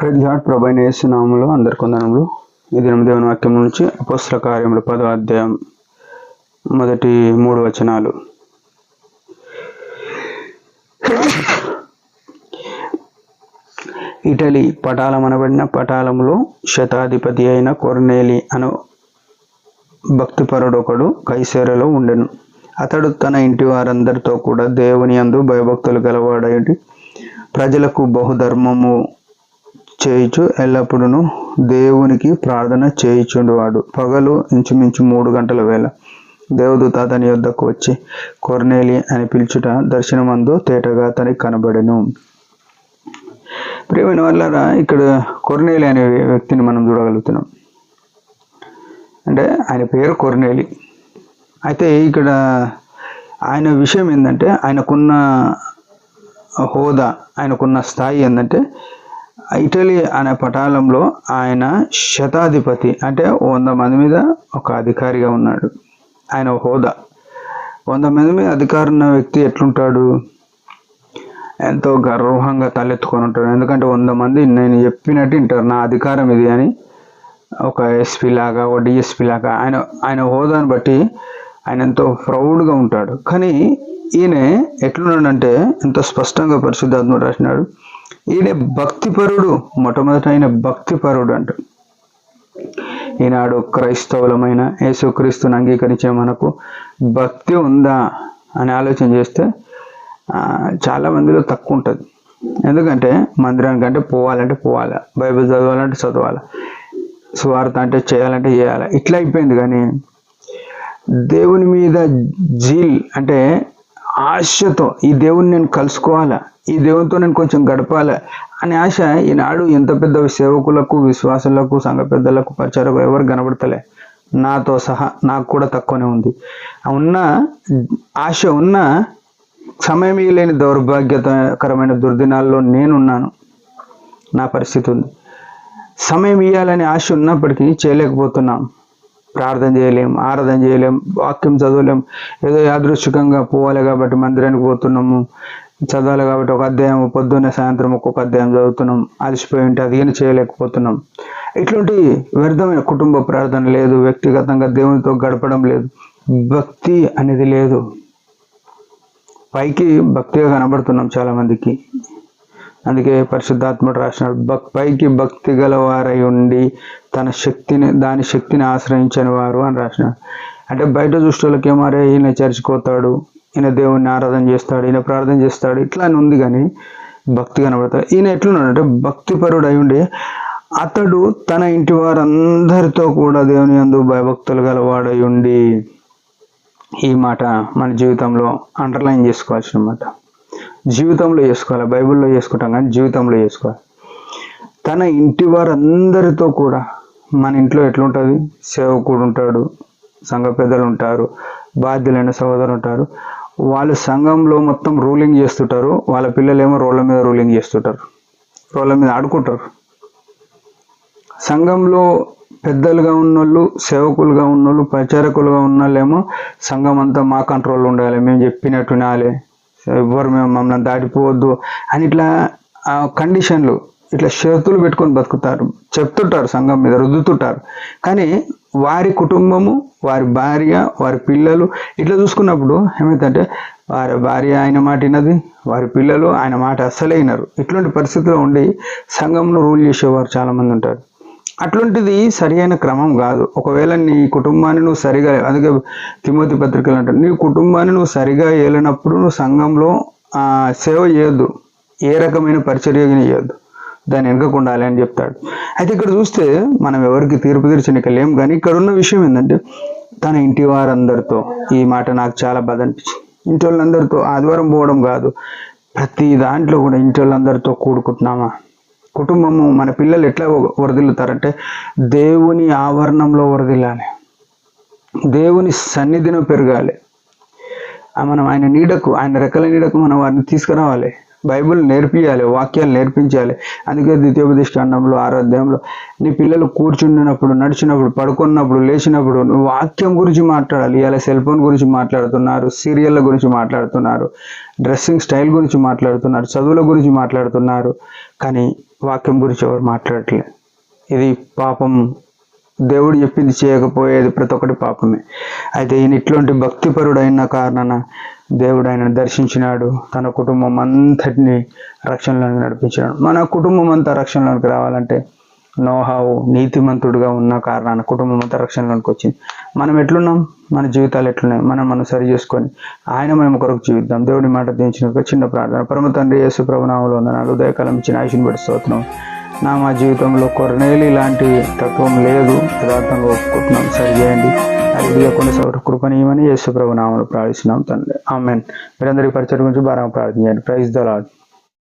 Praise lord. ప్రభువైన యేసు నామములో అందరికి వందనములు. ఈ దినం దేవుని వాక్యం నుంచి అపోస్తల కార్యములు 10వ అధ్యాయం మొదటి 3 వచనాలు. ఇటలీ పటాలమనబడిన పటాలములో శతాధిపతి అయిన కొర్నేలి అను భక్తిపరుడొకడు కైసరలో ఉండెను. అతడు తన ఇంటి వారందరితో కూడా దేవుని యందు భయభక్తులు గలవాడై ప్రజలకు బహుధర్మము చేయుచు ఎల్లప్పుడూ దేవునికి ప్రార్థన చేయుచుండువాడు. పగలు ఇంచుమించు 3 గంటల వేళ దేవదూత అతని యొద్దకు వచ్చి కొర్నేలి అని పిలుచుట దర్శనమందు తేటగా అతనికి కనబడెను. ప్రియమైన వాళ్ళారా, ఇక్కడ కొర్నేలి అనే వ్యక్తిని మనం చూడగలుగుతున్నాం. అంటే ఆయన పేరు కొర్నేలి. అయితే ఇక్కడ ఆయన విషయం ఏంటంటే, ఆయనకున్న హోదా, ఆయనకున్న స్థాయి ఏంటంటే, ఇటలీ అనే పటాలంలో ఆయన శతాధిపతి, అంటే 100 మంది మీద ఒక అధికారిగా ఉన్నాడు. ఆయన హోదా 100 మంది మీద అధికారం ఉన్న వ్యక్తి ఎట్లుంటాడు? ఎంతో గర్వంగా తలెత్తుకొని ఉంటాడు. ఎందుకంటే 100 మంది నేను చెప్పినట్టు వింటారు, నా అధికారం ఇది అని. ఒక ఎస్పీ లాగా, ఒక డిఎస్పీ లాగా ఆయన హోదాను బట్టి ఆయన ఎంతో ప్రౌడ్గా ఉంటాడు. కానీ ఈయన ఎట్లున్నాడంటే, ఎంతో స్పష్టంగా పరిశుద్ధాత్మ రాసినాడు, ఈయన భక్తిపరుడు. మొట్టమొదట ఆయన భక్తిపరుడు అంట. ఈనాడు క్రైస్తవులమైన యేసుక్రీస్తుని అంగీకరించిన మనకు భక్తి ఉందా అని ఆలోచన చేస్తే చాలా మందిలో తక్కువ ఉంటుంది. ఎందుకంటే మందిరానికంటే పోవాలంటే పోవాలి, బైబిల్ చదవాలంటే చదవాలి, సువార్త అంటే చేయాలంటే చేయాలి, ఇట్లా అయిపోయింది. కానీ దేవుని మీద జీల్ అంటే ఆశతో, ఈ దేవుని నేను కలుసుకోవాలా, ఈ దేవునితో నేను కొంచెం గడపాలా అనే ఆశ ఈనాడు ఎంత పెద్ద సేవకులకు, విశ్వాసులకు, సంఘ పెద్దలకు, పరిచారకు ఎవరు కనబడతలే, నాతో సహా. నాకు కూడా తక్కువనే ఉంది. ఉన్న ఆశ ఉన్న సమయం లేని దౌర్భాగ్యకరమైన దుర్దినాల్లో నేనున్నాను. నా పరిస్థితి ఉంది. సమయం ఇవ్వాలని ఆశ ఉన్నప్పటికీ చేయలేకపోతున్నాం. ప్రార్థన చేయలేం, ఆరాధన చేయలేం, వాక్యం చదవలేం. ఏదో యాదృచ్ఛికంగా పోవాలి కాబట్టి మందిరానికి పోతున్నాము, చదవాలి కాబట్టి ఒక అధ్యాయం పొద్దున్నే సాయంత్రం ఒక్కొక్క అధ్యాయం చదువుతున్నాం. అలసిపోయి ఉంటే అది ఏం చేయలేకపోతున్నాం. ఇట్లాంటి వ్యర్థమైన కుటుంబ ప్రార్థన లేదు, వ్యక్తిగతంగా దేవునితో గడపడం లేదు, భక్తి అనేది లేదు. పైకి భక్తిగా కనబడుతున్నాం చాలా మందికి. అందుకే పరిశుద్ధాత్ముడు రాసినాడు, పైకి భక్తి గలవారై ఉండి దాని శక్తిని ఆశ్రయించని వారు అని రాసినాడు. అంటే బయట చూసేవాళ్ళకి ఏమారే ఈయన చర్చిపోతాడు, ఈయన దేవుణ్ణి ఆరాధన చేస్తాడు, ఈయన ప్రార్థన చేస్తాడు, ఇట్లా అని ఉంది. కానీ భక్తి కనబడతాడు. ఈయన ఎట్లున్నాడంటే భక్తిపరుడు అయి ఉండి అతడు తన ఇంటి వారందరితో కూడా దేవుని యందు భయభక్తులు గలవాడై ఉండి. ఈ మాట మన జీవితంలో అండర్లైన్ చేసుకోవాల్సిన మాట. జీవితంలో చేసుకోవాలి, బైబిల్లో చేసుకుంటాం కానీ జీవితంలో చేసుకోవాలి. తన ఇంటి వారందరితో కూడా, మన ఇంట్లో ఎట్లుంటుంది, సేవకుడు ఉంటాడు, సంఘ పెద్దలు ఉంటారు, బాధ్యులైన సహోదరులు ఉంటారు. వాళ్ళు సంఘంలో మొత్తం రూలింగ్ చేస్తుంటారు, వాళ్ళ పిల్లలేమో రోడ్ల మీద రూలింగ్ చేస్తుంటారు, రోడ్ల మీద ఆడుకుంటారు. సంఘంలో పెద్దలుగా ఉన్నోళ్ళు, సేవకులుగా ఉన్నోళ్ళు, ప్రచారకులుగా ఉన్నోళ్ళేమో సంఘం అంతా మా కంట్రోల్లో ఉండాలి, మేము చెప్పినట్టు వినాలి, ఎవ్వరు మేము మమ్మల్ని దాటిపోవద్దు అని ఇట్లా కండిషన్లు, ఇట్లా షరతులు పెట్టుకొని బతుకుతారు, చెప్తుంటారు, సంఘం మీద రుద్దుతుంటారు. కానీ వారి కుటుంబము, వారి భార్య, వారి పిల్లలు ఇట్లా చూసుకున్నప్పుడు ఏమైందంటే, వారి భార్య ఆయన మాట వినది, వారి పిల్లలు ఆయన మాట అస్సలే వినరు. ఇట్లాంటి పరిస్థితిలో ఉండి సంఘంలో రూల్ చేసేవారు చాలామంది ఉంటారు. అట్లాంటిది సరి అయిన క్రమం కాదు. ఒకవేళ నీ కుటుంబాన్ని నువ్వు సరిగా, అందుకే తిమోతి పత్రికలు అంటారు, నీ కుటుంబాన్ని నువ్వు సరిగా ఏలినప్పుడు నువ్వు సంఘంలో సేవ చేయొద్దు, ఏ రకమైన పరిచర్యని చేయొద్దు, దాన్ని వెనకకుండాలి అని చెప్తాడు. అయితే ఇక్కడ చూస్తే మనం ఎవరికి తీర్పు తీర్చనిక లేం. కానీ ఇక్కడ ఉన్న విషయం ఏంటంటే, తన ఇంటి వారందరితో, ఈ మాట నాకు చాలా బాధ అనిపించింది. ఇంటి వాళ్ళందరితో ఆదివారం పోవడం కాదు, ప్రతి దాంట్లో కూడా ఇంటి వాళ్ళందరితో కూడుకుంటున్నామా? కుటుంబము, మన పిల్లలు ఎట్లా వరదిల్లుతారంటే దేవుని ఆవరణంలో వరదిల్లాలి, దేవుని సన్నిధిలో పెరగాలి. మనం ఆయన నీడకు, ఆయన రెక్కల నీడకు మనం వారిని తీసుకురావాలి, బైబిల్ నేర్పించాలి, వాక్యాలు నేర్పించాలి. అందుకే ద్వితీయోపదేశకాండంలో 6వ అధ్యాయంలో నీ పిల్లలు కూర్చుండినప్పుడు, నడిచినప్పుడు, పడుకున్నప్పుడు, లేచినప్పుడు నువ్వు వాక్యం గురించి మాట్లాడాలి. ఇలా సెల్ ఫోన్ గురించి మాట్లాడుతున్నారు, సీరియళ్ళ గురించి మాట్లాడుతున్నారు, డ్రెస్సింగ్ స్టైల్ గురించి మాట్లాడుతున్నారు, చదువుల గురించి మాట్లాడుతున్నారు. కానీ వాక్యం గురించి ఎవరు మాట్లాడట్లేదు. ఇది పాపం, దేవుడు చెప్పింది చేయకపోయేది ప్రతి ఒక్కటి పాపమే. అయితే ఈయన ఇట్లాంటి భక్తిపరుడు అయిన కారణాన దేవుడు ఆయనను దర్శించినాడు, తన కుటుంబం అంతటిని రక్షణలోకి నడిపించాడు. మన కుటుంబం అంతా రక్షణలోకి రావాలంటే నోహావు నీతిమంతుడుగా ఉన్న కారణాన కుటుంబం అంతా రక్షణలోకి వచ్చింది. మనం ఎట్లున్నాం, మన జీవితాలు ఎట్లున్నాయి, మనం సరి చేసుకొని ఆయన మేము కొరకు జీవిద్దాం. దేవుడి మాట దించిన చిన్న ప్రార్థన. పరమ తండ్రి యేసు ప్రభు నామములో వందనాలు. ఉదయకాలం ఇచ్చిన ఆయుష్ని బట్టి స్తోత్రం. మా జీవితంలో కొరనేలి లాంటి తత్వం లేదు, యథార్థంగా ఒప్పుకుంటున్నాం, సరి చేయండి. అది కొనసాగు కృపణీయమని యేసు ప్రభు నామములో ప్రార్థిస్తున్నాం తండ్రి, ఆమేన్. మీరందరికీ పరిచయం గురించి బాగా ప్రార్థన చేయండి. Praise the lord.